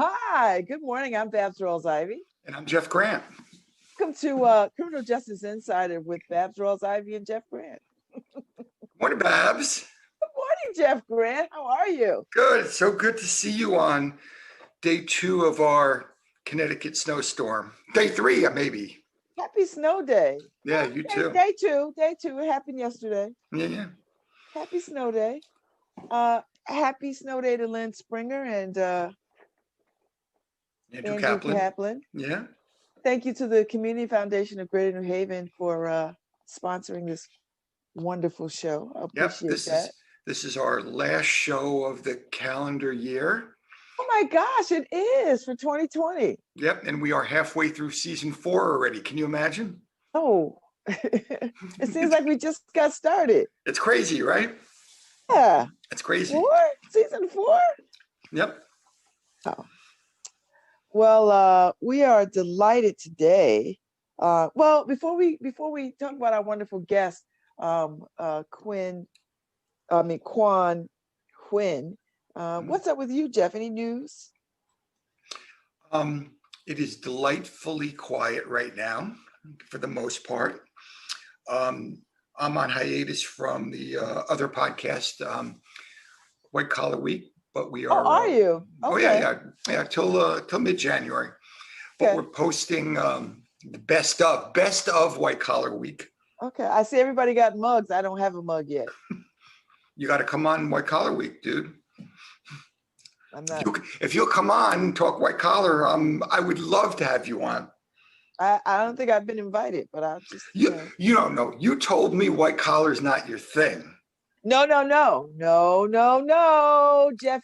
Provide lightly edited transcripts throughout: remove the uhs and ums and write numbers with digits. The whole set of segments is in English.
Hi, good morning. I'm Babz Rawls Ivy. And I'm Jeff Grant. Welcome to Criminal Justice Insider with Babz Rawls Ivy and Jeff Grant. Morning, Babz. Good morning, Jeff Grant. How are you? Good. It's so good to see you on day 2 of our Connecticut snowstorm. Day 3, maybe. Happy snow day. Yeah, you too. Day two. It happened yesterday. Yeah. Happy snow day. Happy snow day to Lynn Springer and Andrew Kaplan. Yeah. Thank you to the Community Foundation of Greater New Haven for sponsoring this wonderful show. I appreciate that. This is our last show of the calendar year. Oh my gosh, it is for 2020. Yep, and we are halfway through season 4 already. Can you imagine? Oh, it seems like we just got started. It's crazy, right? Yeah. It's crazy. Season 4? Yep. Oh. Well, we are delighted today. Well, before we talk about our wonderful guest, Quan Huynh. What's up with you, Jeff? Any news? It is delightfully quiet right now, for the most part. I'm on hiatus from the other podcast, White Collar Week, but we are. Oh, are you? Okay. Oh yeah, till mid-January. But we're posting the best of White Collar Week. Okay, I see everybody got mugs. I don't have a mug yet. You got to come on White Collar Week, dude. I'm not. If you'll come on and talk white collar, I would love to have you on. I don't think I've been invited, but I'll just. You don't know. You told me white collar is not your thing. No, Jeff.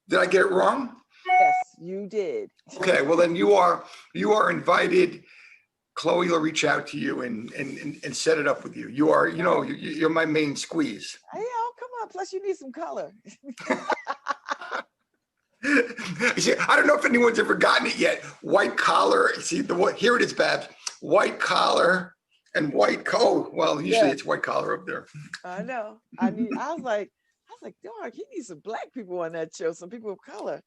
Did I get it wrong? Yes, you did. Okay, well then you are invited. Chloe will reach out to you and set it up with you. You are, you're my main squeeze. Yeah, oh, come on. Plus, you need some color. See, I don't know if anyone's ever gotten it yet. White collar. See here it is, Babz. White collar and white coat. Well, usually it's white collar up there. I know. I was like, dog, he needs some black people on that show. Some people of color.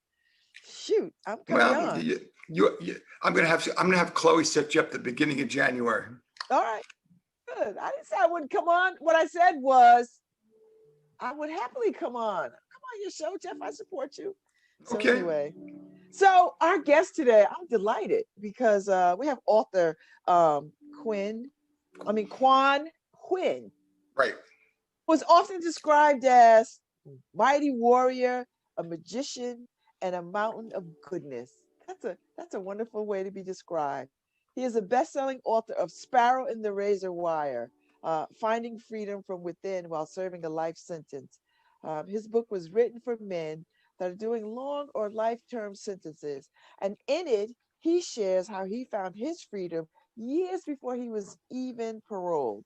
Shoot, I'm coming on. I'm gonna have Chloe set you up at the beginning of January. All right, good. I didn't say I wouldn't come on. What I said was, I would happily come on. Come on your show, Jeff. I support you. So okay. Anyway, so our guest today, I'm delighted because we have author Quan Huynh. Right. Was often described as mighty warrior, a magician, and a mountain of goodness. That's a wonderful way to be described. He is a best-selling author of Sparrow in the Razor Wire, Finding Freedom from Within While Serving a Life Sentence. His book was written for men that are doing long or life-term sentences. And in it, he shares how he found his freedom years before he was even paroled.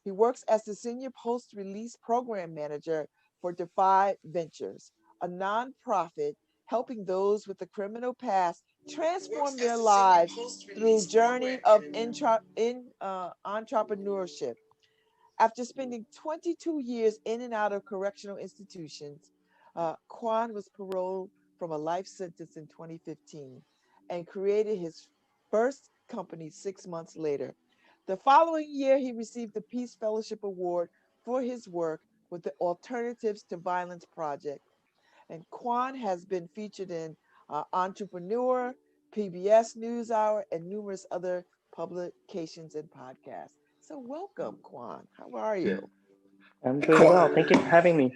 He works as the senior post-release program manager for Defy Ventures, a nonprofit helping those with a criminal past transform their lives through journey of entrepreneurship. After spending 22 years in and out of correctional institutions, Quan was paroled from a life sentence in 2015 and created his first company 6 months later. The following year, he received the Peace Fellowship Award for his work with the Alternatives to Violence Project. And Quan has been featured in Entrepreneur, PBS NewsHour, and numerous other publications and podcasts. So welcome, Quan. How are you? I'm doing well. Thank you for having me.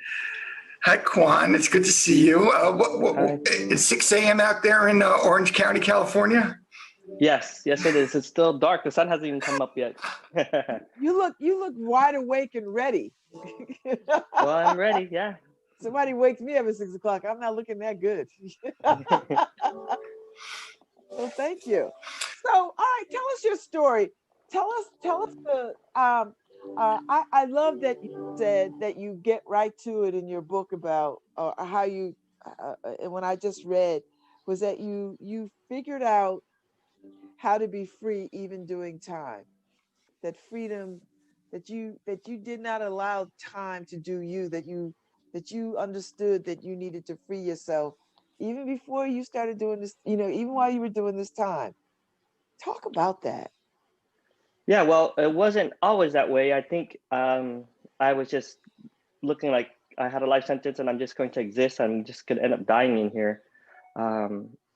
Hi, Quan. It's good to see you. It's 6 a.m. out there in Orange County, California? Yes, it is. It's still dark. The sun hasn't even come up yet. You look wide awake and ready. Well, I'm ready. Yeah. Somebody wakes me up at 6 o'clock. I'm not looking that good. Well, thank you. So, all right, tell us your story. Tell us the. I love that you said that you get right to it in your book about how you. And when I just read, was that you figured out how to be free even doing time. That freedom, that you did not allow time to do you. That you understood that you needed to free yourself even before you started doing this, even while you were doing this time. Talk about that. Yeah, well, it wasn't always that way. I think I was just looking like I had a life sentence and I'm just going to exist. I'm just going to end up dying in here.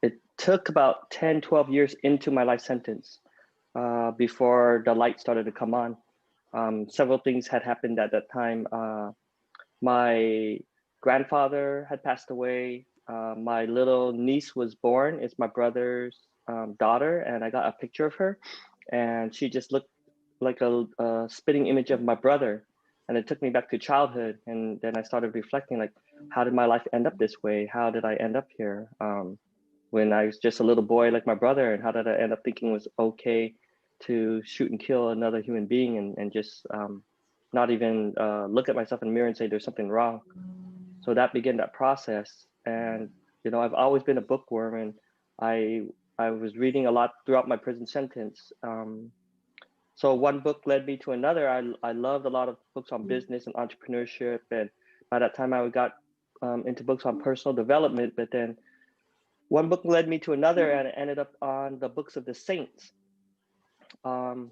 It took about 10, 12 years into my life sentence before the light started to come on. Several things had happened at that time. My grandfather had passed away. My little niece was born. It's my brother's daughter, and I got a picture of her, and she just looked like a spitting image of my brother. And it took me back to childhood, and then I started reflecting, like, how did my life end up this way? How did I end up here when I was just a little boy like my brother? And how did I end up thinking it was okay to shoot and kill another human being and just not even look at myself in the mirror and say there's something wrong? So that began that process. And I've always been a bookworm, and I was reading a lot throughout my prison sentence. So one book led me to another. I loved a lot of books on business and entrepreneurship, and by that time I got into books on personal development. But then one book led me to another, and it ended up on the books of the saints.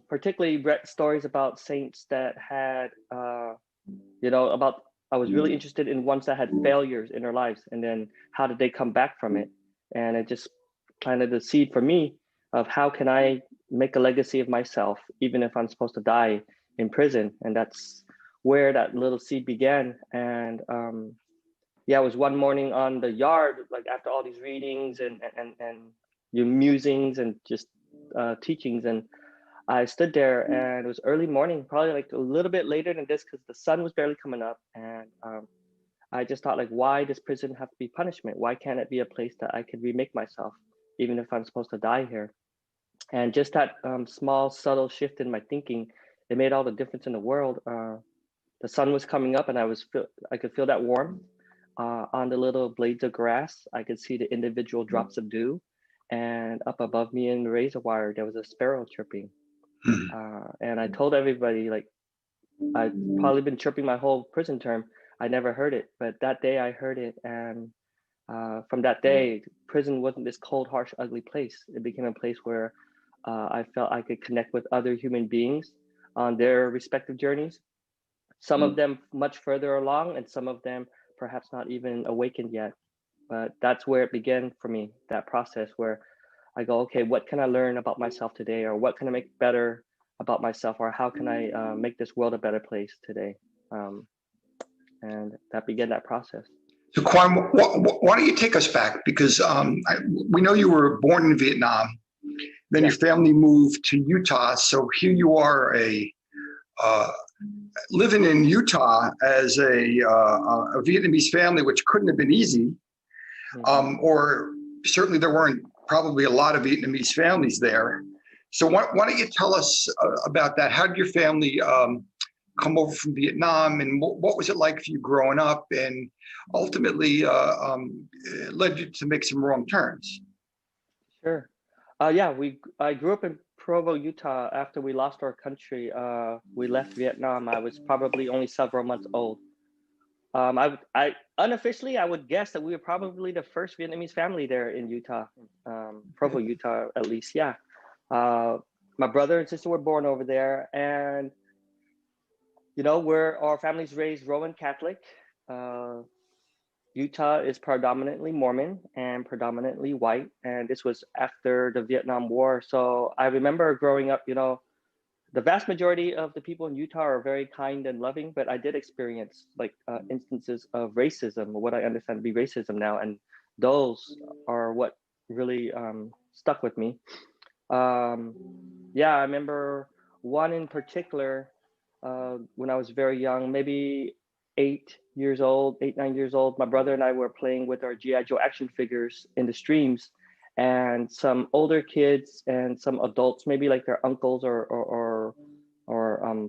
Particularly read stories about saints that had, about. I was really interested in ones that had failures in their lives, and then how did they come back from it? And it just planted the seed for me of how can I make a legacy of myself, even if I'm supposed to die in prison. And that's where that little seed began. And it was one morning on the yard, like after all these readings and your musings and just teachings. And I stood there, and it was early morning, probably like a little bit later than this because the sun was barely coming up. And I just thought, like, why does prison have to be punishment? Why can't it be a place that I could remake myself, even if I'm supposed to die here? And just that small, subtle shift in my thinking, it made all the difference in the world. The sun was coming up, and I could feel that warmth on the little blades of grass. I could see the individual drops of dew, and up above me in the razor wire, there was a sparrow chirping. And I told everybody, like, I'd probably been chirping my whole prison term. I never heard it, but that day I heard it. And from that day, prison wasn't this cold, harsh, ugly place. It became a place where I felt I could connect with other human beings on their respective journeys. Some of them much further along, and some of them perhaps not even awakened yet. But that's where it began for me, that process where I go, okay, what can I learn about myself today? Or what can I make better about myself? Or how can I make this world a better place today? And that began that process. So, Quan, why don't you take us back? Because we know you were born in Vietnam, then your family moved to Utah. So here you are, living in Utah as a Vietnamese family, which couldn't have been easy. Or certainly there weren't probably a lot of Vietnamese families there. So why don't you tell us about that? How did your family come over from Vietnam, and what was it like for you growing up, and ultimately led you to make some wrong turns? Sure. I grew up in Provo, Utah. After we lost our country, we left Vietnam. I was probably only several months old. I unofficially, I would guess that we were probably the first Vietnamese family there in Utah, Provo, Utah, at least. Yeah. My brother and sister were born over there, and our family's raised Roman Catholic. Utah is predominantly Mormon and predominantly white, and this was after the Vietnam War. So I remember growing up, the vast majority of the people in Utah are very kind and loving, but I did experience instances of racism, or what I understand to be racism now, and those are what really stuck with me. I remember one in particular when I was very young, maybe 9 years old. My brother and I were playing with our G.I. Joe action figures in the streams, and some older kids and some adults, maybe like their uncles or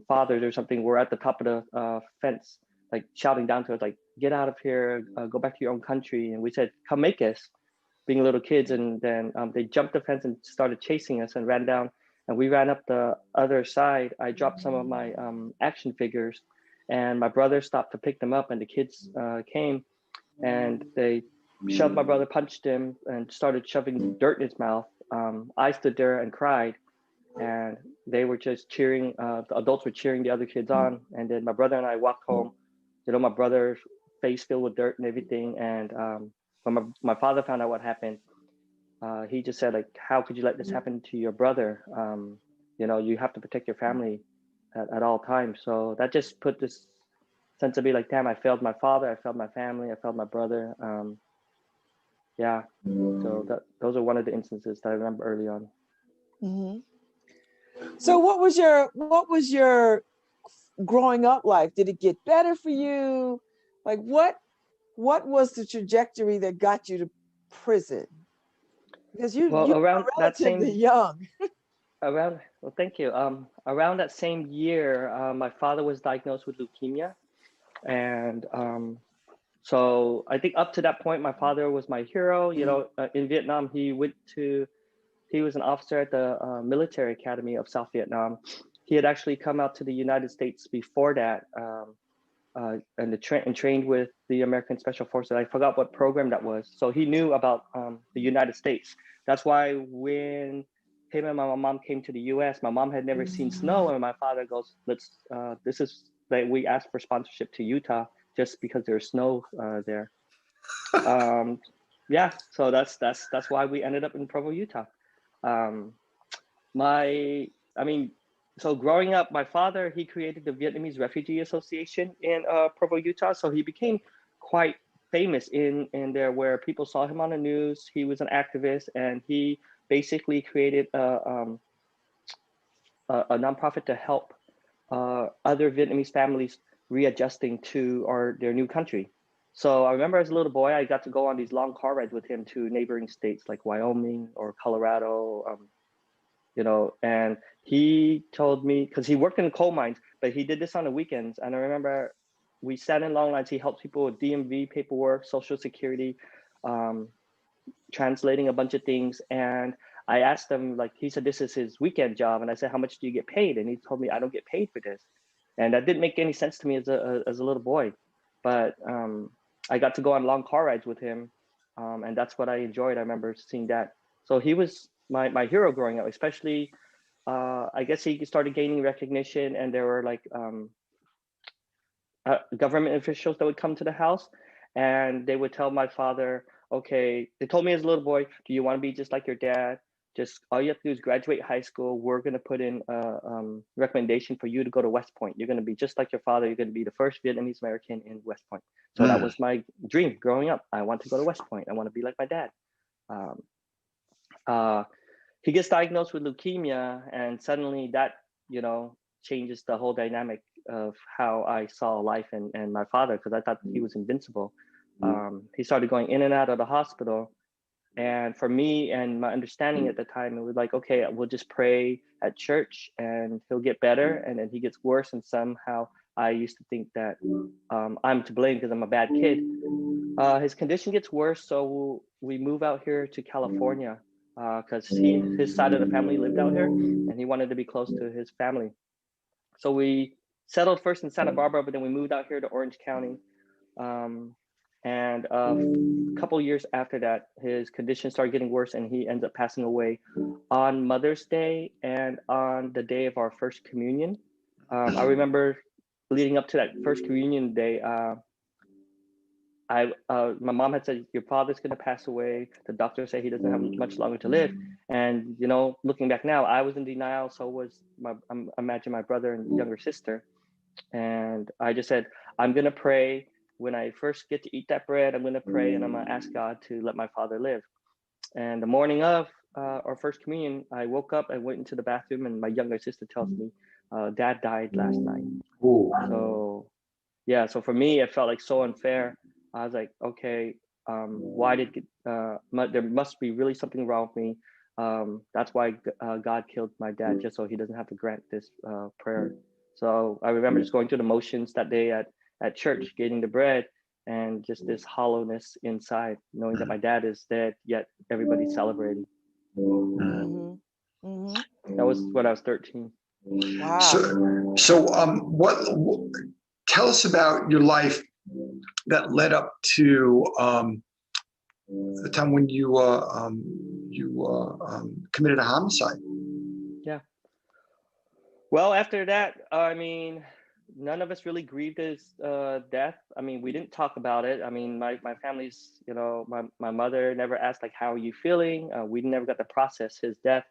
fathers or something, were at the top of the fence, like shouting down to us, like, "Get out of here, go back to your own country." And we said, "Come make us," being little kids. And then they jumped the fence and started chasing us and ran down. And we ran up the other side. I dropped some of my action figures, and my brother stopped to pick them up. And the kids came, and they shoved my brother, punched him, and started shoving dirt in his mouth. I stood there and cried, and they were just cheering. The adults were cheering the other kids on, and then my brother and I walked home. You know, my brother's face filled with dirt and everything. And when my father found out what happened, he just said, like, how could you let this happen to your brother? You know, you have to protect your family at all times. So that just put this sense of me like, damn, I failed my father, I failed my family, I failed my brother. Yeah. So those are one of the instances that I remember early on. Mm-hmm. So what was your growing up like? Did it get better for you? Like what was the trajectory that got you to prison? Because you Well, were around that relatively same young. well, thank you. Around that same year, my father was diagnosed with leukemia, and so I think up to that point, my father was my hero. You know, in Vietnam, he was an officer at the military academy of South Vietnam. He had actually come out to the United States before that, and trained with the American Special Forces. I forgot what program that was. So he knew about the United States. That's why when him and my mom came to the U.S., my mom had never seen snow, and my father goes, "Let's. This is that we asked for sponsorship to Utah just because there's snow there." Yeah, so that's why we ended up in Provo, Utah. Um, I mean, so growing up, my father, he created the Vietnamese Refugee Association in Provo, Utah. So he became quite famous in there, where people saw him on the news. He was an activist, and he basically created a nonprofit to help other Vietnamese families readjusting to their new country. So I remember as a little boy, I got to go on these long car rides with him to neighboring states like Wyoming or Colorado, you know, and he told me, because he worked in coal mines, but he did this on the weekends. And I remember we sat in long lines. He helped people with DMV paperwork, Social Security, translating a bunch of things. And I asked him, like, he said, this is his weekend job. And I said, how much do you get paid? And he told me, I don't get paid for this. And that didn't make any sense to me as a little boy. But I got to go on long car rides with him. And that's what I enjoyed. I remember seeing that. So he was my hero growing up, especially, I guess he started gaining recognition, and there were like government officials that would come to the house, and they would tell my father, okay, they told me as a little boy, do you want to be just like your dad? Just all you have to do is graduate high school. We're going to put in a recommendation for you to go to West Point. You're going to be just like your father. You're going to be the first Vietnamese American in West Point. So that was my dream growing up. I want to go to West Point. I want to be like my dad. He gets diagnosed with leukemia, and suddenly that, you know, changes the whole dynamic of how I saw life and my father, because I thought he was invincible. He started going in and out of the hospital. And for me and my understanding at the time, it was like, okay, we'll just pray at church and he'll get better. And then he gets worse. And somehow I used to think that I'm to blame because I'm a bad kid. His condition gets worse. So we move out here to California because his side of the family lived out here and he wanted to be close to his family. So we settled first in Santa Barbara, but then we moved out here to Orange County. And a couple years after that, his condition started getting worse and he ends up passing away on Mother's Day and on the day of our first communion. I remember leading up to that first communion day, my mom had said, your father's going to pass away. The doctor said he doesn't have much longer to live. And, you know, looking back now, I was in denial. So was imagine my brother and younger sister. And I just said, I'm going to pray. When I first get to eat that bread, I'm going to pray and I'm going to ask God to let my father live. And the morning of our first communion, I woke up, I went into the bathroom, and my younger sister tells me, Dad died last night. Ooh. So, yeah, so for me, it felt like so unfair. I was like, okay, why did there must be really something wrong with me. That's why God killed my dad, just so he doesn't have to grant this prayer. So I remember just going through the motions that day at church, getting the bread, and just this hollowness inside, knowing that my dad is dead, yet everybody's celebrating. That was when I was 13. Wow. So what? Tell us about your life that led up to the time when you committed a homicide. Yeah. Well, after that, I mean, none of us really grieved his death. I mean, we didn't talk about it. I mean, my family's, you know, my mother never asked like, how are you feeling? We never got to process his death.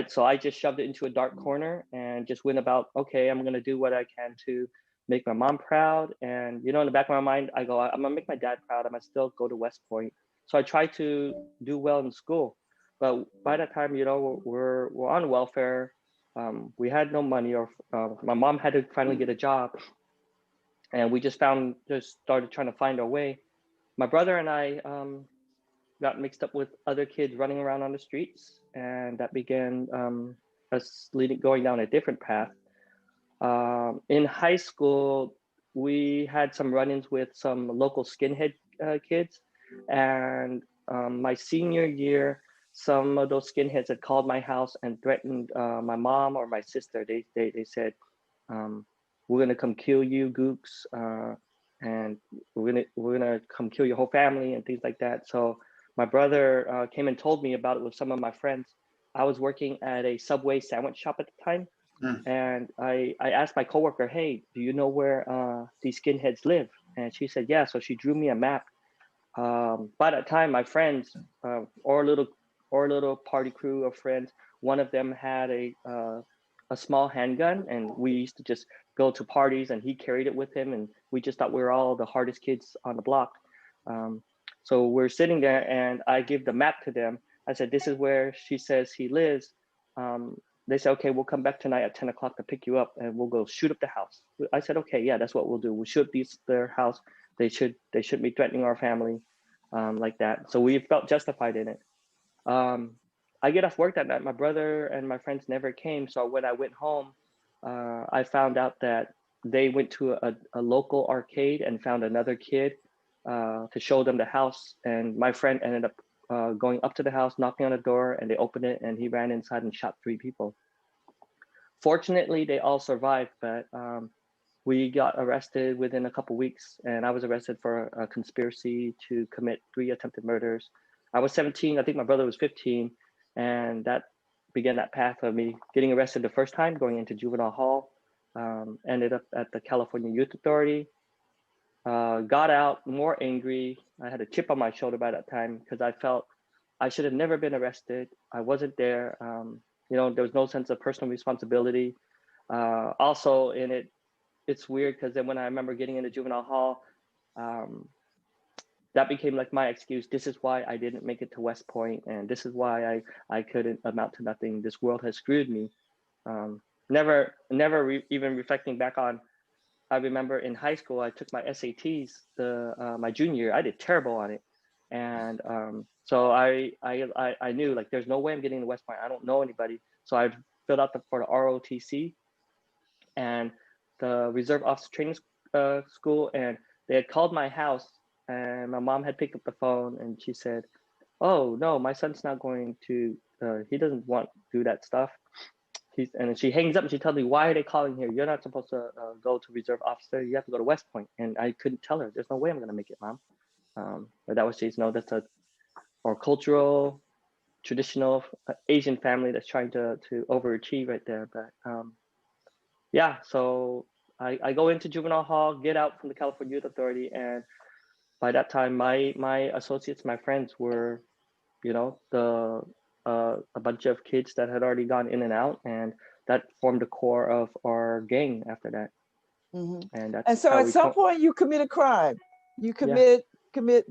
So I just shoved it into a dark corner and just went about, okay, I'm gonna do what I can to make my mom proud. And you know, in the back of my mind, I go, I'm gonna make my dad proud. I'm gonna still go to West Point. So I try to do well in school. But by that time, you know, we're on welfare. We had no money, or my mom had to finally get a job, and we just started trying to find our way. My brother and I got mixed up with other kids running around on the streets, and that began us going down a different path. In high school, we had some run-ins with some local skinhead kids, and my senior year, some of those skinheads had called my house and threatened my mom or my sister. They said, "We're gonna come kill you, Gooks, and we're gonna come kill your whole family," and things like that. So my brother came and told me about it with some of my friends. I was working at a Subway sandwich shop at the time, and I asked my coworker, "Hey, do you know where these skinheads live?" And she said, "Yeah." So she drew me a map. By that time, my friends, or a little party crew of friends, one of them had a small handgun, and we used to just go to parties, and he carried it with him, and we just thought we were all the hardest kids on the block. So we're sitting there, and I give the map to them. I said, "This is where she says he lives." They said, "Okay, we'll come back tonight at 10 o'clock to pick you up, and we'll go shoot up the house." I said, "Okay, yeah, that's what we'll do. We'll shoot up their house. They shouldn't be threatening our family like that." So we felt justified in it. I get off work that night. My brother and my friends never came. So when I went home, I found out that they went to a local arcade and found another kid to show them the house. And my friend ended up going up to the house, knocking on the door, and they opened it, and he ran inside and shot 3 people. Fortunately, they all survived, but we got arrested within a couple weeks, and I was arrested for a conspiracy to commit 3 attempted murders. I was 17, I think my brother was 15, and that began that path of me getting arrested the first time, going into juvenile hall, ended up at the California Youth Authority, got out more angry. I had a chip on my shoulder by that time because I felt I should have never been arrested. I wasn't there. You know, there was no sense of personal responsibility. Also in it, it's weird because then when I remember getting into juvenile hall, that became like my excuse. This is why I didn't make it to West Point, and this is why I couldn't amount to nothing. This world has screwed me. Never even reflecting back on, I remember in high school, I took my SATs my junior year. I did terrible on it. And so I knew like there's no way I'm getting to West Point. I don't know anybody. So I filled out for the ROTC and the Reserve Officer Training School, and they had called my house, and my mom had picked up the phone, and she said, "Oh no, my son's not going to. He doesn't want to do that stuff." And then she hangs up and she tells me, "Why are they calling here? You're not supposed to go to Reserve Officer. You have to go to West Point." And I couldn't tell her, "There's no way I'm going to make it, Mom." But that was just, no, that's our cultural, traditional Asian family that's trying to overachieve right there. But yeah, so I go into juvenile hall, get out from the California Youth Authority, and by that time, my associates, my friends were, you know, a bunch of kids that had already gone in and out, and that formed the core of our gang after that. And that's so how at some point you commit a crime. You commit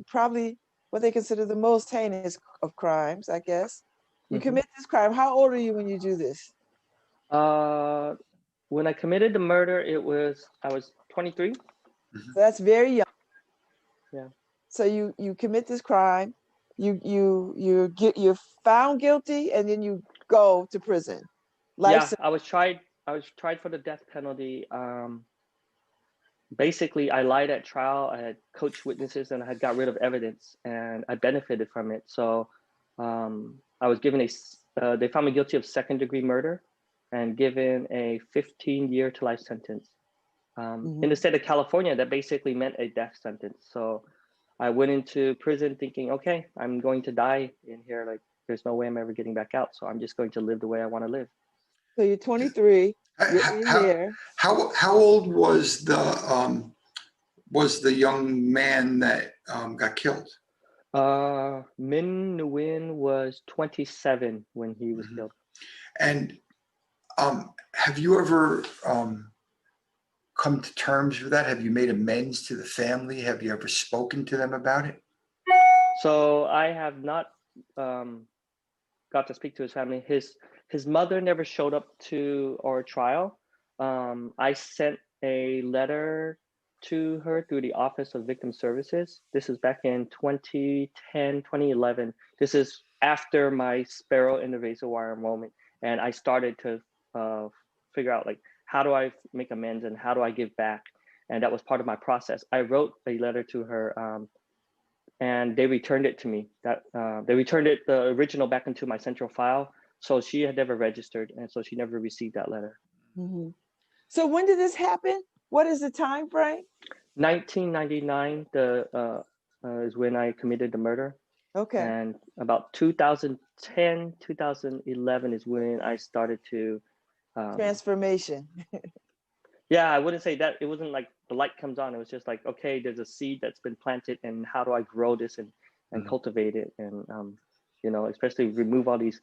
probably what they consider the most heinous of crimes, I guess. You commit this crime. How old are you when you do this? When I committed the murder, I was 23. So that's very young. Yeah. So you commit this crime, you're found guilty, and then you go to prison. Yeah, I was tried for the death penalty. Basically, I lied at trial. I had coached witnesses, and I had got rid of evidence, and I benefited from it. So I was given they found me guilty of 2nd-degree murder and given a 15-year to life sentence. In the state of California, that basically meant a death sentence. So I went into prison thinking, okay, I'm going to die in here. Like, there's no way I'm ever getting back out. So I'm just going to live the way I want to live. So you're 23. You're in How, there. how old was the young man that got killed? Min Nguyen was 27 when he was killed. And have you ever come to terms with that? Have you made amends to the family? Have you ever spoken to them about it? So I have not got to speak to his family. His mother never showed up to our trial. I sent a letter to her through the Office of Victim Services. This is back in 2010, 2011. This is after my sparrow in the razor wire moment. And I started to figure out, like, how do I make amends and how do I give back? And that was part of my process. I wrote a letter to her and they returned it to me. They returned it, the original, back into my central file. So she had never registered, and so she never received that letter. Mm-hmm. So when did this happen? What is the time frame? 1999 is when I committed the murder. Okay. And about 2010, 2011 is when I started to transformation. Yeah, I wouldn't say that. It wasn't like the light comes on. It was just like, okay, there's a seed that's been planted, and how do I grow this and cultivate it, and you know, especially remove all these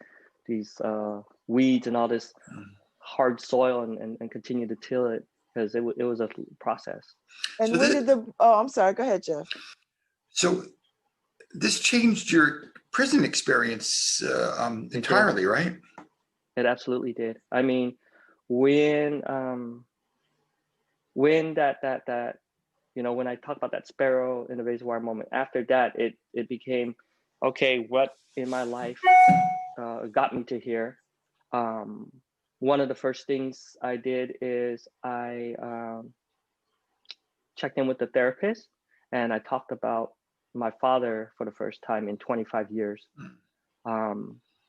weeds and all this hard soil, and continue to till it, because it was a process. And so when did I'm sorry, go ahead, Jeff. So this changed your prison experience entirely, right? It absolutely did. I mean, when that you know, when I talk about that sparrow in the razor wire moment, after that it became, okay, what in my life got me to here. One of the first things I did is I checked in with the therapist, and I talked about my father for the first time in 25 years,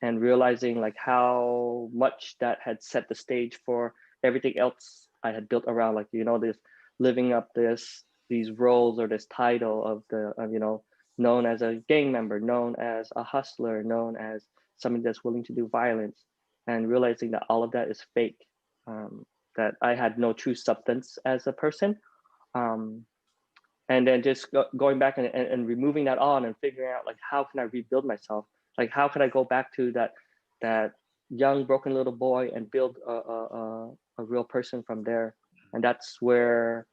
and realizing like how much that had set the stage for everything else I had built around, like, you know, this living up these roles or this title of the you know, known as a gang member, known as a hustler, known as somebody that's willing to do violence, and realizing that all of that is fake, that I had no true substance as a person, and then just going back and removing that on and figuring out, like, how can I rebuild myself? Like, how can I go back to that young broken little boy and build a real person from there? And that's where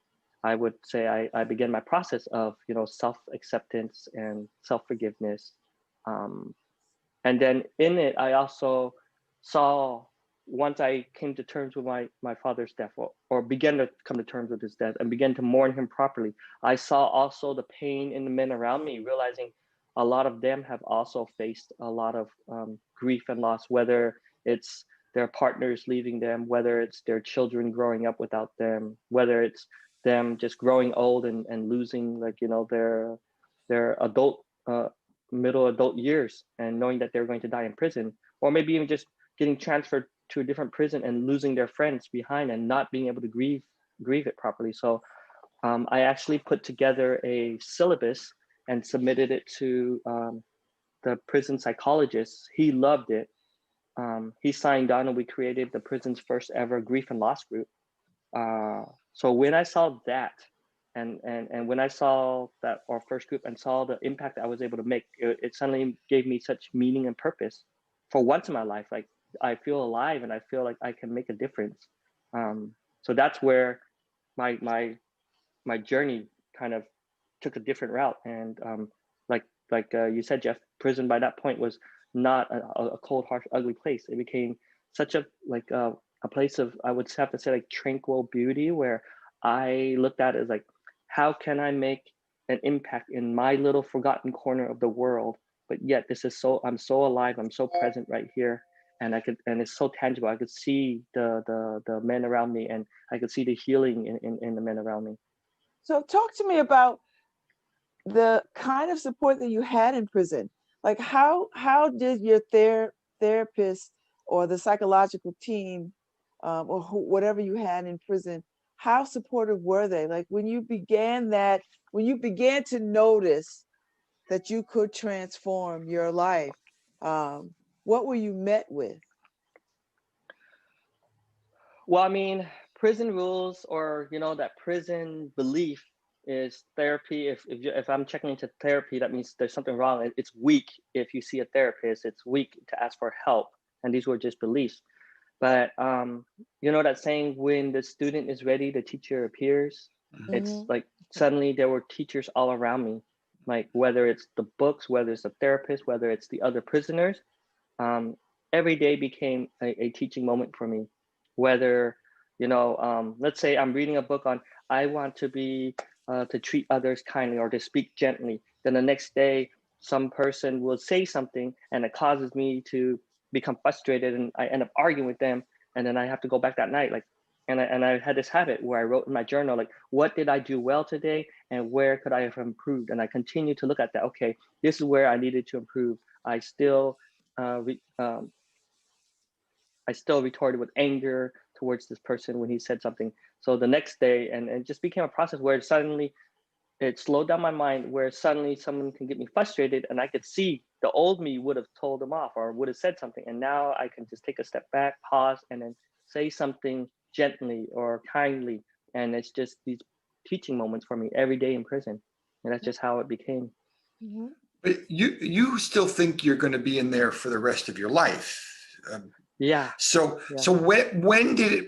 I would say I began my process of, you know, self-acceptance and self-forgiveness. And then in it, I also saw, once I came to terms with my father's death, or began to come to terms with his death and began to mourn him properly, I saw also the pain in the men around me, realizing a lot of them have also faced a lot of grief and loss, whether it's their partners leaving them, whether it's their children growing up without them, whether it's them just growing old and losing, like, you know, their adult, middle adult years, and knowing that they're going to die in prison, or maybe even just getting transferred to a different prison and losing their friends behind and not being able to grieve it properly. So I actually put together a syllabus and submitted it to the prison psychologist. He loved it. He signed on, and we created the prison's first ever grief and loss group. So when I saw that, and when I saw that, our first group, and saw the impact I was able to make, it suddenly gave me such meaning and purpose. For once in my life, like, I feel alive and I feel like I can make a difference. So that's where my journey kind of took a different route. And like you said, Jeff, prison by that point was not a cold, harsh, ugly place. It became such a place of, I would have to say, like, tranquil beauty, where I looked at it as like, how can I make an impact in my little forgotten corner of the world? But yet this is I'm so alive, I'm so present right here. And it's so tangible. I could see the men around me, and I could see the healing in the men around me. So talk to me about the kind of support that you had in prison. Like, how did your therapist or the psychological team, or whatever you had in prison, how supportive were they? Like, when you began to notice that you could transform your life, what were you met with? Well, I mean, prison rules, or that prison belief is therapy. If I'm checking into therapy, that means there's something wrong. It's weak if you see a therapist. It's weak to ask for help, and these were just beliefs. But that saying, when the student is ready, the teacher appears. It's like suddenly there were teachers all around me, like whether it's the books, whether it's the therapist, whether it's the other prisoners. Every day became a teaching moment for me. Whether, let's say I'm reading a book on, I want to be, to treat others kindly or to speak gently. Then the next day, some person will say something and it causes me to become frustrated, and I end up arguing with them. And then I have to go back that night. And I had this habit where I wrote in my journal, like, what did I do well today and where could I have improved? And I continue to look at that. Okay, this is where I needed to improve. I still retorted with anger towards this person when he said something. So the next day, and it just became a process where suddenly it slowed down my mind, where suddenly someone can get me frustrated and I could see the old me would have told them off or would have said something. And now I can just take a step back, pause, and then say something gently or kindly. And it's just these teaching moments for me every day in prison. And that's just how it became. But you still think you're going to be in there for the rest of your life. Yeah. So when did it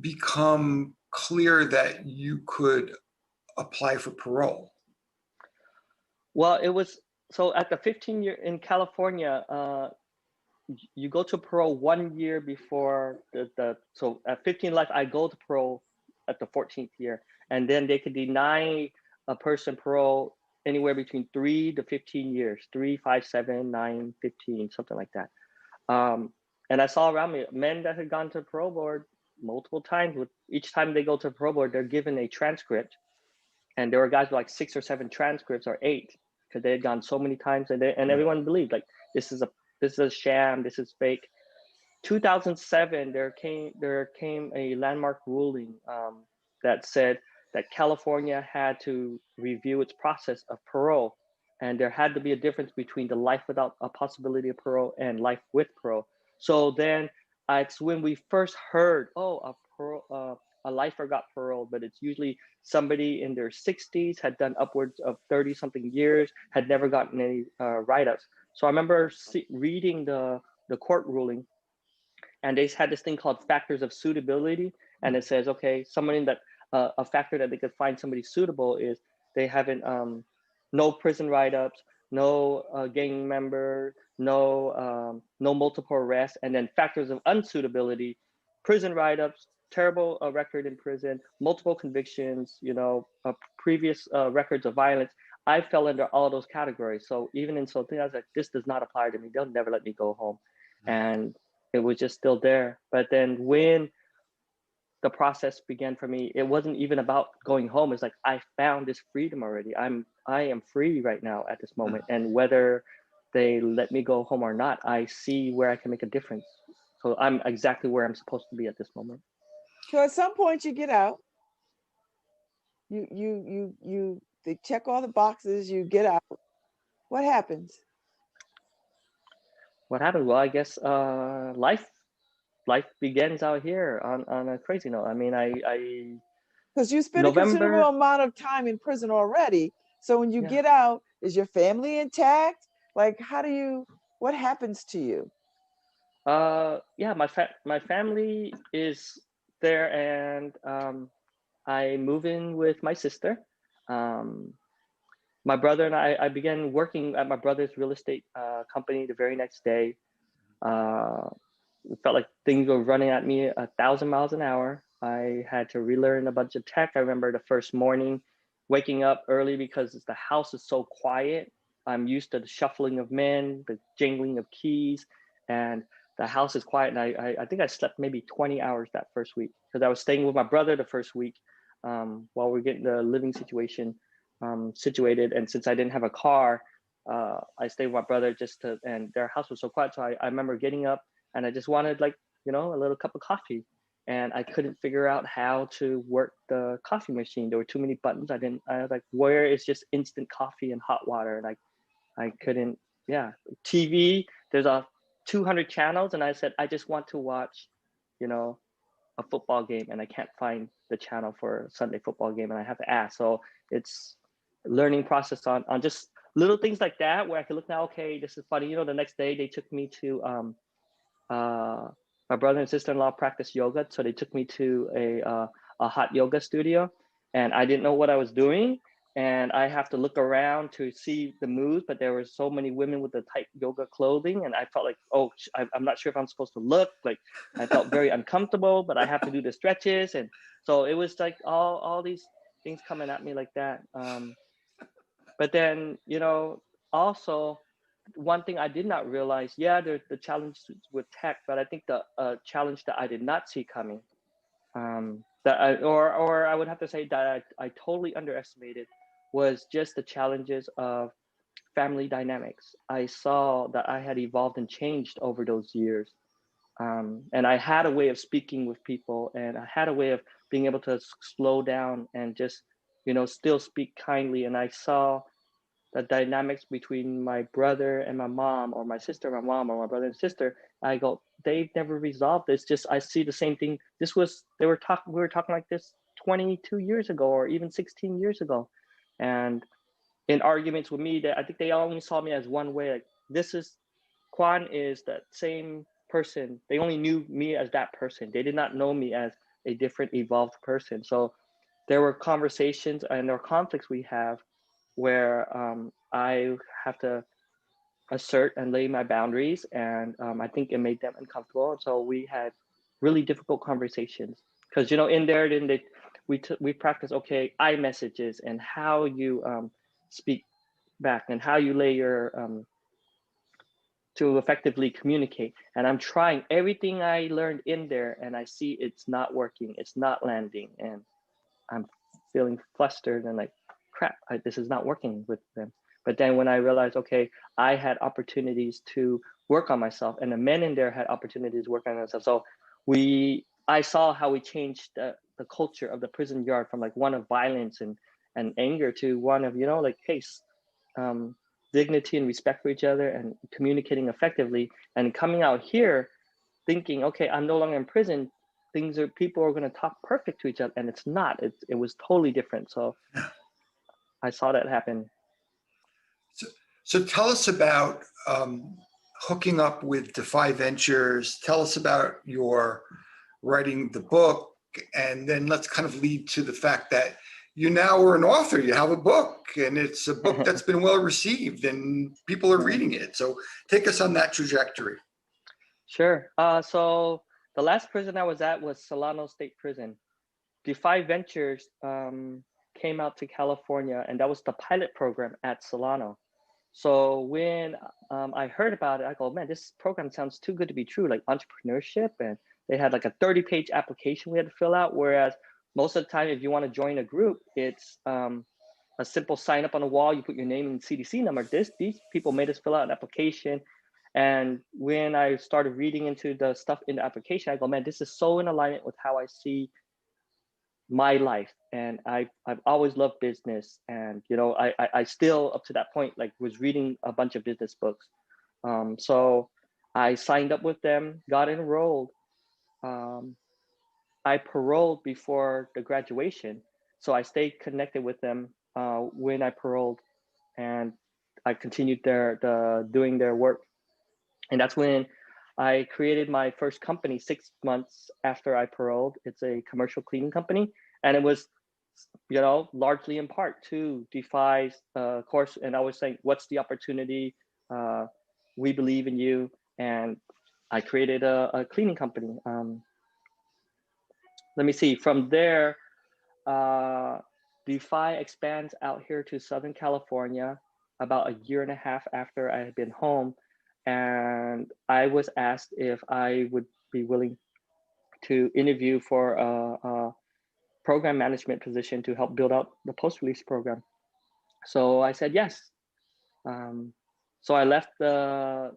become clear that you could apply for parole? Well, it was, so at the 15 year in California, you go to parole 1 year before so at 15 life, I go to parole at the 14th year, and then they could deny a person parole anywhere between 3 to 15 years, 3, 5, 7, 9, 15, something like that. And I saw around me men that had gone to parole board multiple times. With each time they go to parole board, they're given a transcript, and there were guys with like 6 or 7 transcripts or 8, because they had gone so many times, and everyone believed like this is a sham, this is fake. 2007, there came a landmark ruling that said that California had to review its process of parole, and there had to be a difference between the life without a possibility of parole and life with parole. So then it's when we first heard, a lifer got paroled, but it's usually somebody in their 60s, had done upwards of 30 something years, had never gotten any write-ups. So I remember reading the court ruling, and they had this thing called factors of suitability. And it says, okay, somebody that a factor that they could find somebody suitable is they haven't, no prison write-ups, no gang member, no multiple arrests. And then factors of unsuitability, prison write-ups, terrible record in prison, multiple convictions, previous records of violence. I fell under all those categories. So even in something, I was like, this does not apply to me. They'll never let me go home. And it was just still there. But then when the process began for me, it wasn't even about going home. It's like, I found this freedom already. I am free right now at this moment. And whether they let me go home or not, I see where I can make a difference. So I'm exactly where I'm supposed to be at this moment. So at some point you get out, they check all the boxes, you get out. What happens? What happened? Well, I guess life begins out here on a crazy note. I mean, because you spent a considerable amount of time in prison already. So when you get out, is your family intact? Like, what happens to you? Yeah, my family is there, and I move in with my sister. My brother and I began working at my brother's real estate company the very next day. It felt like things were running at me 1,000 miles an hour. I had to relearn a bunch of tech. I remember the first morning waking up early because the house is so quiet. I'm used to the shuffling of men, the jingling of keys, and the house is quiet. And I think I slept maybe 20 hours that first week, because I was staying with my brother the first week while we're getting the living situation situated. And since I didn't have a car, I stayed with my brother and their house was so quiet. So I remember getting up and I just wanted, like, a little cup of coffee. And I couldn't figure out how to work the coffee machine. There were too many buttons. I was like, where is just instant coffee and hot water? And I couldn't, yeah. TV, there's 200 channels, and I said, I just want to watch, you know, a football game, and I can't find the channel for a Sunday football game, and I have to ask. So it's learning process on just little things like that, where I can look now, okay, this is funny. You know, the next day they took me to my brother and sister-in-law practice yoga, so they took me to a hot yoga studio, and I didn't know what I was doing, and I have to look around to see the moves, but there were so many women with the tight yoga clothing, and I felt like, oh, I'm not sure if I'm supposed to look. Like, I felt very uncomfortable, but I have to do the stretches, and so it was like all these things coming at me like that. But then, you know, also one thing I did not realize, yeah, there's the challenge with tech, but I think the challenge that I did not see coming, or I would have to say that I totally underestimated, was just the challenges of family dynamics. I saw that I had evolved and changed over those years. And I had a way of speaking with people, and I had a way of being able to slow down and just, you know, still speak kindly. And I saw the dynamics between my brother and my mom, or my sister and my mom, or my brother and sister. I go, they've never resolved this. Just, I see the same thing. We were talking like this 22 years ago, or even 16 years ago. And in arguments with me, that I think they only saw me as one way. Like, this is, Kwan is that same person. They only knew me as that person. They did not know me as a different, evolved person. So there were conversations and there were conflicts we have where I have to assert and lay my boundaries, and I think it made them uncomfortable. So we had really difficult conversations, because, you know, in there, then we practice, okay, I messages, and how you speak back, and how you lay your to effectively communicate. And I'm trying everything I learned in there, and I see it's not working, it's not landing, and I'm feeling flustered and like, crap, this is not working with them. But then when I realized, okay, I had opportunities to work on myself, and the men in there had opportunities to work on themselves. So I saw how we changed the culture of the prison yard from like one of violence and anger to one of, you know, like, hey, dignity and respect for each other and communicating effectively. And coming out here thinking, okay, I'm no longer in prison, people are going to talk perfect to each other, and it's not. It was totally different. So I saw that happen. So tell us about hooking up with Defy Ventures. Tell us about your writing the book, and then let's kind of lead to the fact that you now are an author. You have a book, and it's a book that's been well received, and people are reading it. So take us on that trajectory. Sure. So the last prison I was at was Solano State Prison. Defy Ventures came out to California, and that was the pilot program at Solano. So when I heard about it, I go, man, this program sounds too good to be true, like entrepreneurship. And they had like a 30-page application we had to fill out. Whereas most of the time, if you want to join a group, it's a simple sign up on the wall. You put your name and CDC number. These people made us fill out an application. And when I started reading into the stuff in the application, I go, man, this is so in alignment with how I see my life. And I've always loved business, and, you know, I still up to that point like was reading a bunch of business books. So I signed up with them, got enrolled. I paroled before the graduation, so I stayed connected with them when I paroled, and I continued doing their work. And that's when I created my first company 6 months after I paroled. It's a commercial cleaning company. And it was, you know, largely in part to Defy's course. And I was saying, what's the opportunity? We believe in you. And I created a cleaning company. Let me see. From there, Defy expands out here to Southern California about a year and a half after I had been home. And I was asked if I would be willing to interview for a program management position to help build out the post-release program. So I said yes. So I left the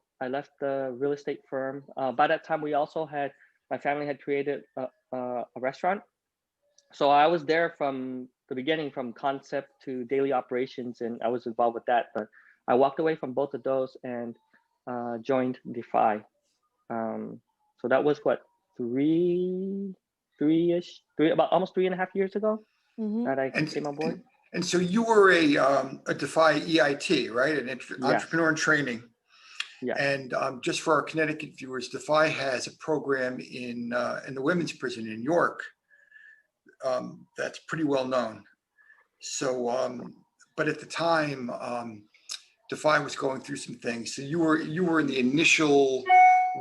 real estate firm. By that time, my family had created a restaurant. So I was there from the beginning, from concept to daily operations, and I was involved with that. But I walked away from both of those and joined Defy. So that was what, about almost 3.5 years ago Mm-hmm. that I And came on board. and so you were a Defy EIT, right? An Yes. entrepreneur in training. Yes. And just for our Connecticut viewers, Defy has a program in the women's prison in York that's pretty well known. So, but at the time, Defy was going through some things. So you were in the initial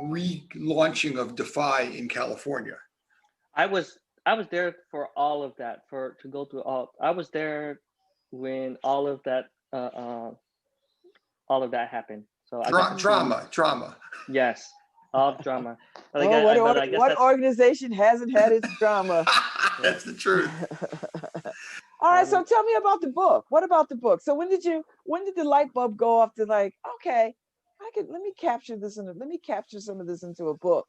relaunching of Defy in California. I was there for all of that, to go through all. I was there when all of that happened. So I got to see, Drama. yes, all drama. But what organization hasn't had its drama? That's the truth. All right, so tell me about the book. What about the book? So when did the light bulb go off to like, okay, let me capture some of this into a book?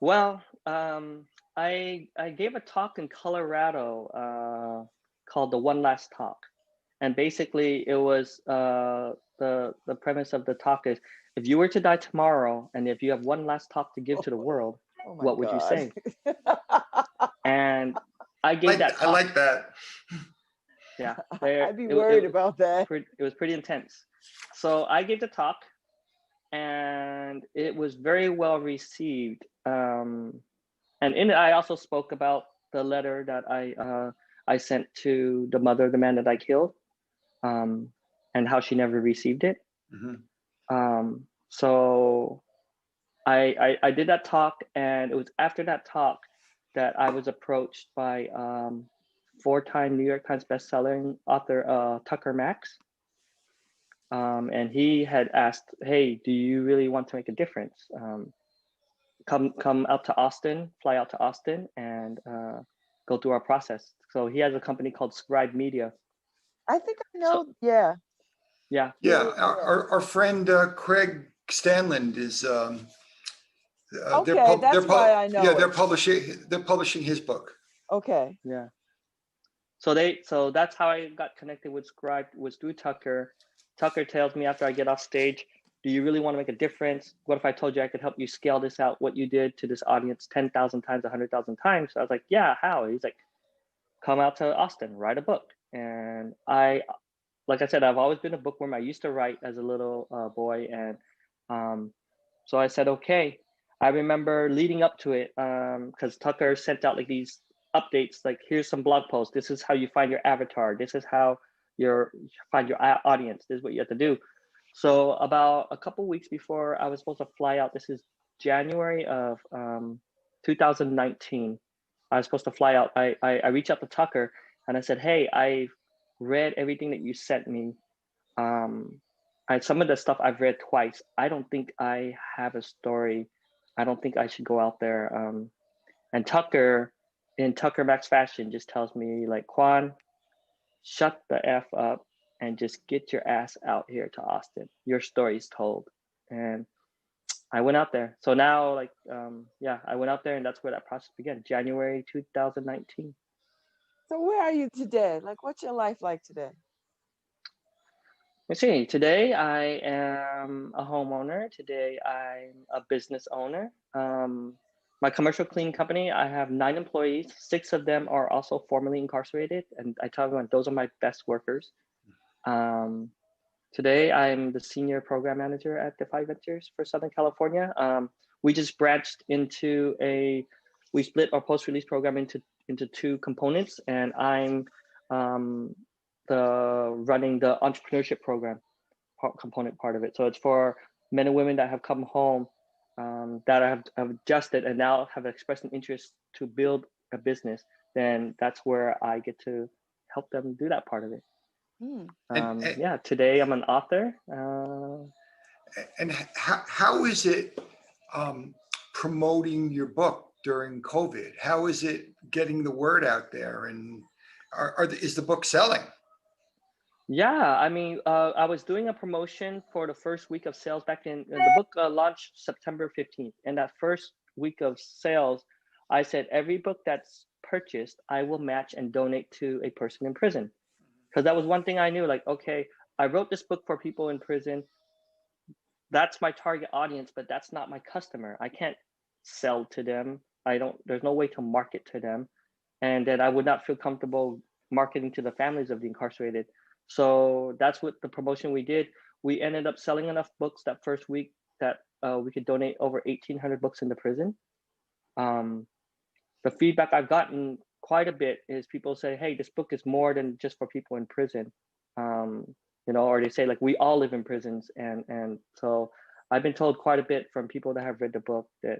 Well, I gave a talk in Colorado called the One Last Talk, and basically it was the premise of the talk is, if you were to die tomorrow and if you have one last talk to give to the world, what would you say? And I gave that talk. I like that. Yeah, I'd be worried about that. It was pretty intense. So I gave the talk, and it was very well received. And in it, I also spoke about the letter that I sent to the mother of the man that I killed, and how she never received it. Mm-hmm. So I did that talk, and it was after that talk that I was approached by 4-time New York Times bestselling author Tucker Max. And he had asked, hey, do you really want to make a difference? Come out to Austin, fly out to Austin, and go through our process. So he has a company called Scribe Media. I think I know. Yeah. Our friend Craig Stanland is. Okay, that's why I know. Yeah, they're publishing his book. Okay. Yeah. So that's how I got connected with Scribe, was through Tucker. Tucker tells me after I get off stage, do you really want to make a difference? What if I told you I could help you scale this out, what you did to this audience 10,000 times, 100,000 times? So I was like, yeah, how? He's like, come out to Austin, write a book. And like I said, I've always been a bookworm. I used to write as a little boy. And so I said, okay. I remember leading up to it, because Tucker sent out like these updates, like, here's some blog posts. This is how you find your avatar. This is how you find your audience. This is what you have to do. So about a couple weeks before I was supposed to fly out, this is January of 2019. I was supposed to fly out. I reached out to Tucker and I said, hey, I read everything that you sent me. Some of the stuff I've read twice. I don't think I have a story. I don't think I should go out there. And Tucker, in Tucker Max fashion, just tells me, like, Quan, shut the F up and just get your ass out here to Austin. Your story's told. And I went out there. So now, like, I went out there, and that's where that process began, January 2019. So where are you today? Like, what's your life like today? Let's see. Today, I am a homeowner. Today, I'm a business owner. My commercial cleaning company, I have 9 employees. 6 of them are also formerly incarcerated. And I tell everyone, those are my best workers. Today, I'm the senior program manager at Defy Ventures for Southern California. We just branched into we split our post-release program into 2 components, and I'm running the entrepreneurship program component part of it. So it's for men and women that have come home, that have adjusted and now have expressed an interest to build a business. Then that's where I get to help them do that part of it. Today I'm an author. And how is it promoting your book during COVID? How is it getting the word out there? And is the book selling? Yeah, I mean, I was doing a promotion for the first week of sales back in, the book launched September 15th. And that first week of sales, I said, every book that's purchased, I will match and donate to a person in prison. Because that was one thing I knew, like, okay, I wrote this book for people in prison. That's my target audience, but that's not my customer. I can't sell to them. There's no way to market to them. And then I would not feel comfortable marketing to the families of the incarcerated. So that's what the promotion we did. We ended up selling enough books that first week that we could donate over 1,800 books in the prison. The feedback I've gotten quite a bit is people say, hey, this book is more than just for people in prison. Or they say like, we all live in prisons. And so I've been told quite a bit from people that have read the book that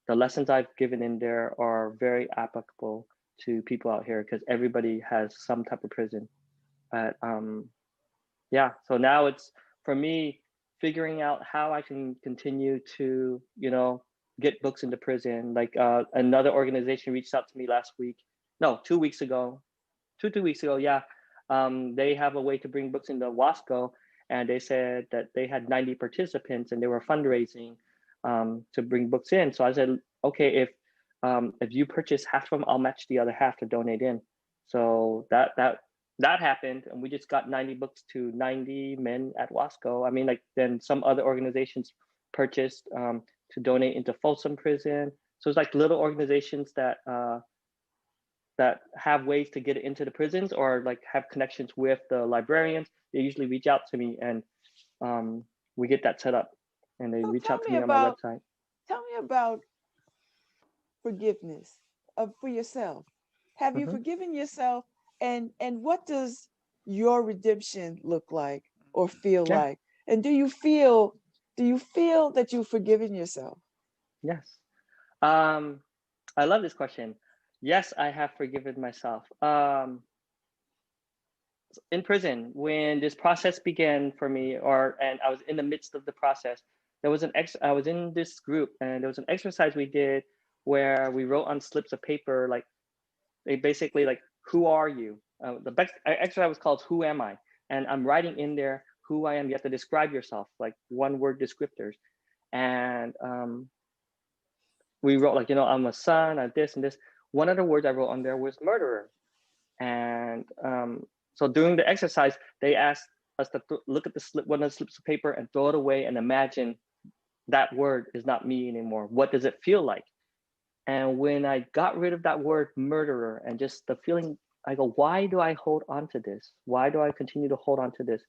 the lessons I've given in there are very applicable to people out here because everybody has some type of prison. But so now it's for me figuring out how I can continue to, get books into prison. Like another organization reached out to me 2 weeks ago, 2 weeks ago. Yeah. They have a way to bring books into Wasco, and they said that they had 90 participants and they were fundraising to bring books in. So I said, okay, if you purchase half of them, I'll match the other half to donate in. So that happened, and we just got 90 books to 90 men at Wasco. I mean, like then some other organizations purchased to donate into Folsom Prison. So it's like little organizations that have ways to get it into the prisons or like have connections with the librarians. They usually reach out to me, and we get that set up, and they So reach tell out to me me on my about website. tell me about forgiveness for yourself. Have you Mhm. forgiven yourself, and what does your redemption look like or feel Yeah. like? And do you feel that you've forgiven yourself? Yes. I love this question. Yes, I have forgiven myself. In prison, when this process began for me, and I was in the midst of the process, I was in this group, and there was an exercise we did where we wrote on slips of paper, like they basically like, who are you? The exercise was called Who Am I? And I'm writing in there who I am. You have to describe yourself, like one word descriptors. And we wrote like, I'm a son, I'm this and this. One of the words I wrote on there was murderer. And so during the exercise, they asked us to look at one of the slips of paper and throw it away and imagine that word is not me anymore. What does it feel like? And when I got rid of that word murderer and just the feeling, I go, why do I hold on to this? Why do I continue to hold on to this?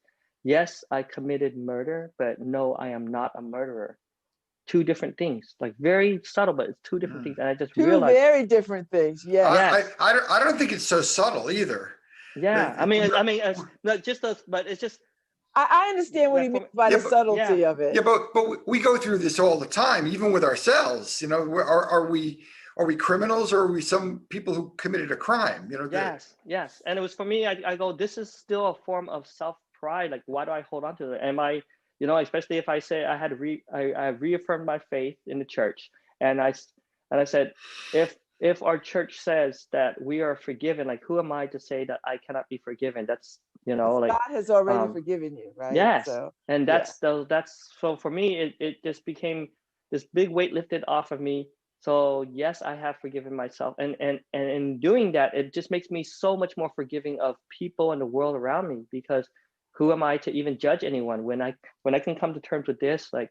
Yes, I committed murder, but no, I am not a murderer. Two different things, like very subtle, but it's two different things. And I just Two realized, very different things. Yes. yes, I don't think it's so subtle either. yeah. I mean, it's not just those, but it's just I understand what he means by Yeah, the but- subtlety of it. Yeah, but we go through this all the time, even with ourselves. Are we criminals, or are we some people who committed a crime? Yes. And it was for me, I go, this is still a form of self-pride. Like, why do I hold on to it? Am I, especially if I say I had I reaffirmed my faith in the church, and I said, if our church says that we are forgiven, like, who am I to say that I cannot be forgiven? That's like God has already forgiven you, right? yes. So And that's so for me, it just became this big weight lifted off of me. So yes, I have forgiven myself, and in doing that, it just makes me so much more forgiving of people and the world around me, because who am I to even judge anyone when I can come to terms with this? Like,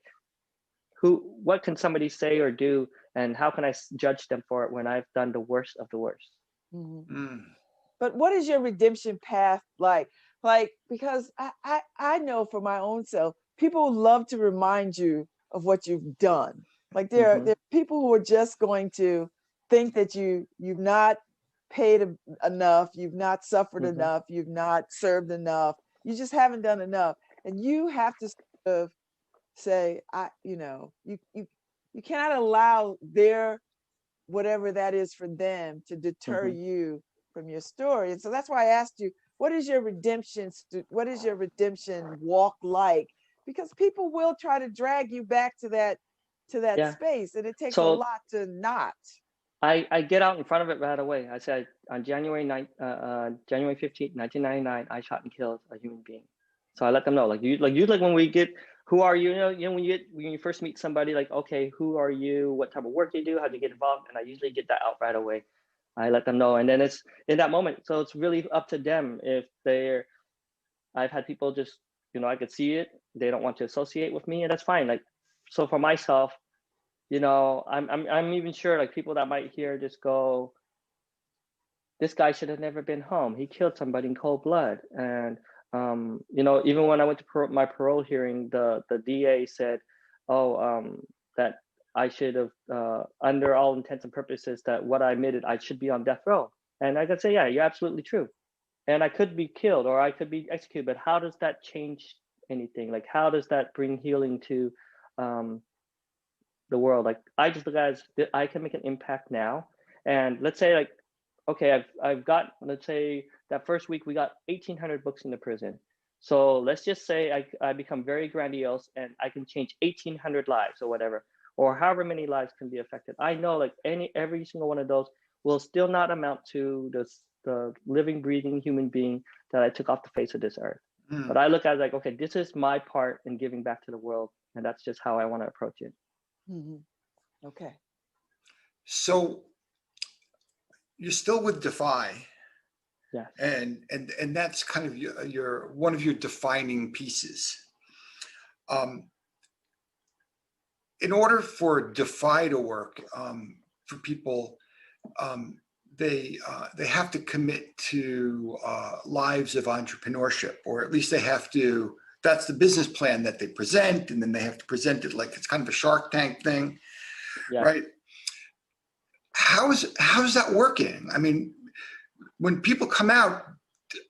what can somebody say or do, and how can I judge them for it when I've done the worst of the worst? But what is your redemption path like? Like, because I know for my own self, people love to remind you of what you've done. Like there are people who are just going to think that you've not paid enough, you've not suffered enough, you've not served enough, you just haven't done enough. And you have to sort of say, you cannot allow their whatever that is for them to deter you from your story. And so that's why I asked you, what is your redemption walk like? Because people will try to drag you back to that space, and it takes a lot to not. I get out in front of it right away. I said on January 15th, 1999, I shot and killed a human being. So I let them know, like when we get, who are you? When you first meet somebody, like, okay, who are you? What type of work you do? How do you get involved? And I usually get that out right away. I let them know, and then it's in that moment. So it's really up to them if they're. I've had people just I could see it. They don't want to associate with me, and that's fine. Like, so for myself, I'm even sure like people that might hear just go, this guy should have never been home. He killed somebody in cold blood. And even when I went to my parole hearing, the DA said, that I should have, under all intents and purposes, that what I admitted, I should be on death row. And I could say, yeah, you're absolutely true. And I could be killed or I could be executed, but how does that change anything? Like, how does that bring healing to the world? Like, I just look at it as I can make an impact now. And let's say, like, okay, I've got, let's say that first week we got 1,800 books in the prison. So let's just say I become very grandiose and I can change 1,800 lives or whatever, or however many lives can be affected. I know like every single one of those will still not amount to the living, breathing human being that I took off the face of this earth. But I look at it like, okay, this is my part in giving back to the world. And that's just how I want to approach it. Okay. So you're still with Defy. Yeah. And that's kind of your one of your defining pieces. In order for Defy to work, for people, they have to commit to lives of entrepreneurship, or at least they have to. That's the business plan that they present, and then they have to present it like it's kind of a Shark Tank thing, right? How's that working? I mean, when people come out,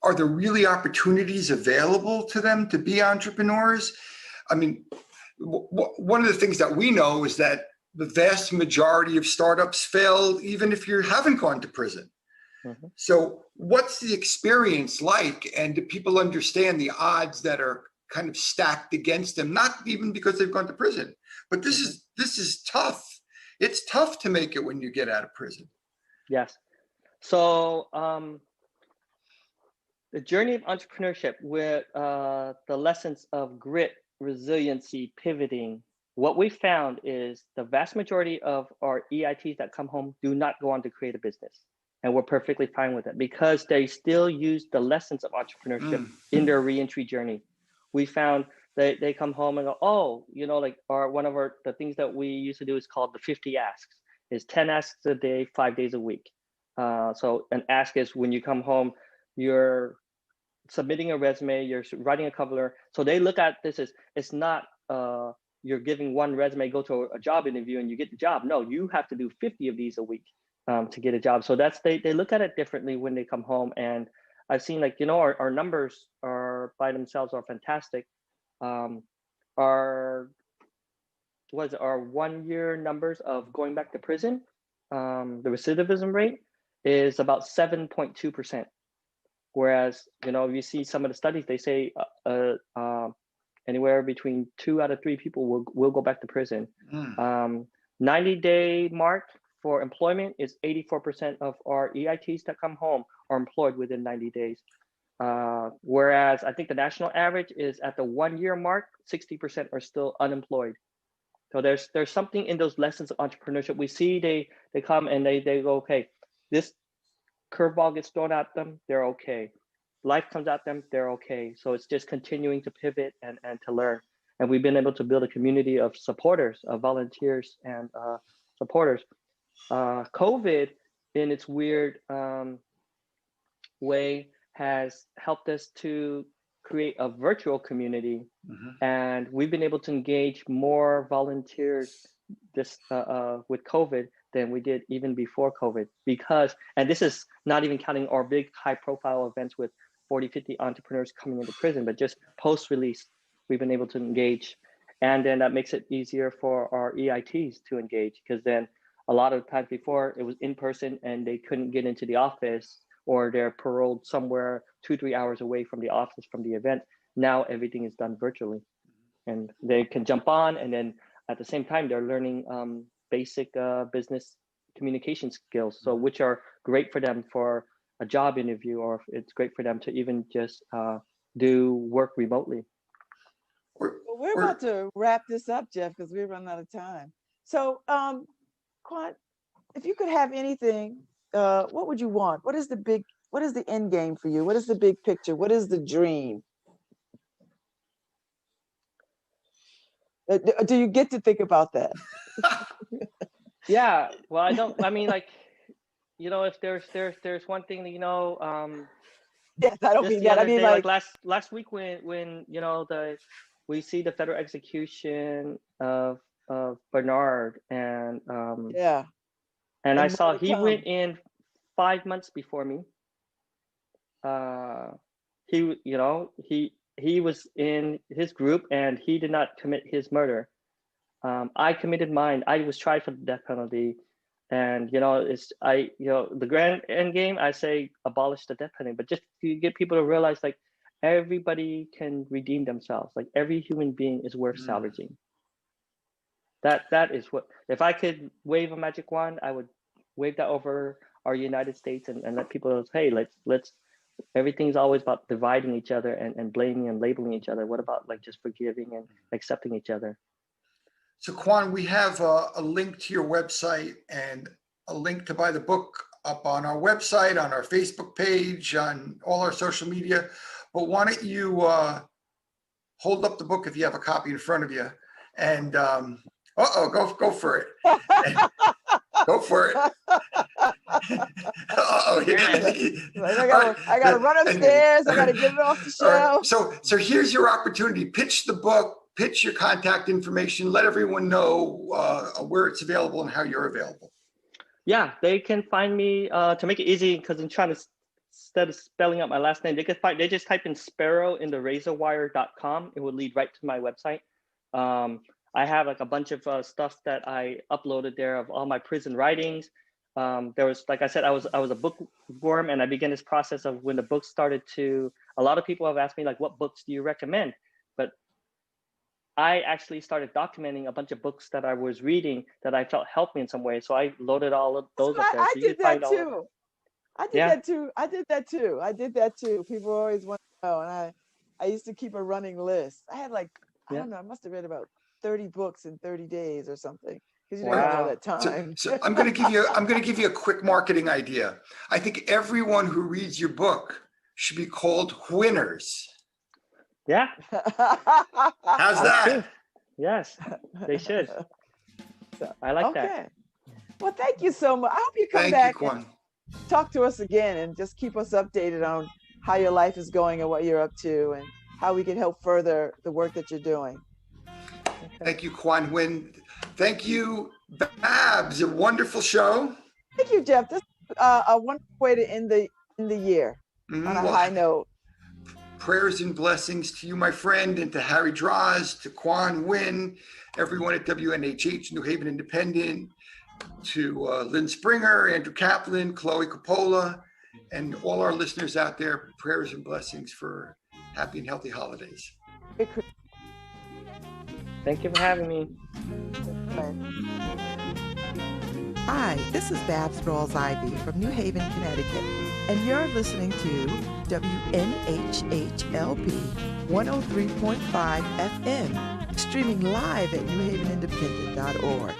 are there really opportunities available to them to be entrepreneurs? I mean, one of the things that we know is that the vast majority of startups fail even if you haven't gone to prison. So what's the experience like? And do people understand the odds that are kind of stacked against them? Not even because they've gone to prison, but this is tough. It's tough to make it when you get out of prison. Yes. So the journey of entrepreneurship with the lessons of grit, resiliency, pivoting, what we found is the vast majority of our EITs that come home do not go on to create a business. And we're perfectly fine with it because they still use the lessons of entrepreneurship in their reentry journey. We found that they come home and go, like the things that we used to do is called the 50 asks. Is 10 asks a day, 5 days a week. So an ask is when you come home, you're submitting a resume, you're writing a cover letter. So they look at this as, it's not you're giving one resume, go to a job interview and you get the job. No, you have to do 50 of these a week to get a job. So that's, they look at it differently when they come home. And I've seen our numbers are by themselves are fantastic. Our 1 year numbers of going back to prison, the recidivism rate is about 7.2%. Whereas, you see some of the studies, they say anywhere between 2 out of 3 people will go back to prison. 90-day mark for employment is 84% of our EITs that come home are employed within 90 days. Whereas I think the national average is at the 1 year mark, 60% are still unemployed. So there's something in those lessons of entrepreneurship. We see they come and they go, okay, this curveball gets thrown at them, they're okay. Life comes at them, they're okay. So it's just continuing to pivot and to learn. And we've been able to build a community of supporters, of volunteers and supporters. COVID, in its weird way, has helped us to create a virtual community. And we've been able to engage more volunteers with COVID than we did even before COVID, because, and this is not even counting our big high profile events with 40, 50 entrepreneurs coming into prison, but just post-release, we've been able to engage. And then that makes it easier for our EITs to engage, because then a lot of times before it was in person and they couldn't get into the office, or they're paroled somewhere 2-3 hours away from the office, from the event. Now everything is done virtually and they can jump on, and then at the same time, they're learning basic business communication skills, so which are great for them for a job interview, or it's great for them to even just do work remotely. Well, we're about to wrap this up, Jeff, because we're running out of time. So, Quant, if you could have anything, what would you want? What is the end game for you? What is the big picture? What is the dream? Do you get to think about that? Yeah. Well, I don't. I mean, like, if there's one thing that Yes, I don't just mean the that. I other mean day, like like, last week when we see the federal execution of Bernard, and yeah, I and more saw to he went come. in 5 months before me. He he was in his group and he did not commit his murder. I committed mine. I was tried for the death penalty, and the grand end game. I say abolish the death penalty, but just to get people to realize, like, everybody can redeem themselves. Like, every human being is worth salvaging. That is what. If I could wave a magic wand, I would wave that over our United States and let people know, hey, let's. Everything's always about dividing each other and blaming and labeling each other. What about, like, just forgiving and accepting each other? So Quan, we have a link to your website and a link to buy the book up on our website, on our Facebook page, on all our social media. But why don't you hold up the book if you have a copy in front of you, and go for it. Go for it. I gotta run upstairs. I gotta get it off the shelf. So here's your opportunity. Pitch the book. Pitch your contact information. Let everyone know where it's available and how you're available. Yeah, they can find me to make it easy, because I'm trying to, instead of spelling out my last name, they just type in Sparrow in the razorwire.com. It will lead right to my website. I have like a bunch of stuff that I uploaded there of all my prison writings. There was, like I said, I was a bookworm, and I began this process of when the book started to. A lot of people have asked me, like, what books do you recommend? But I actually started documenting a bunch of books that I was reading that I felt helped me in some way. So I loaded all of those up there. I So you did can that find all too. of I did that too. People always want to know, and I used to keep a running list. I had like, I don't know, I must have read about 30 books in 30 days or something, because you didn't have all that time. So I'm going to give you a quick marketing idea. I think everyone who reads your book should be called winners. Yeah. How's that? True. Yes, they should. I like that. Well, thank you so much. I hope you come back and talk to us again and just keep us updated on how your life is going and what you're up to and how we can help further the work that you're doing. Thank you, Quan Nguyen. Thank you, Babz. A wonderful show. Thank you, Jeff. This is a wonderful way to end the year on a high note. Prayers and blessings to you, my friend, and to Harry Draws, to Quan Nguyen, everyone at WNHH, New Haven Independent, to Lynn Springer, Andrew Kaplan, Chloe Coppola, and all our listeners out there. Prayers and blessings for happy and healthy holidays. Thank you for having me. Hi, this is Babz Rawls Ivy from New Haven, Connecticut, and you're listening to WNHHLP 103.5 FM, streaming live at newhavenindependent.org.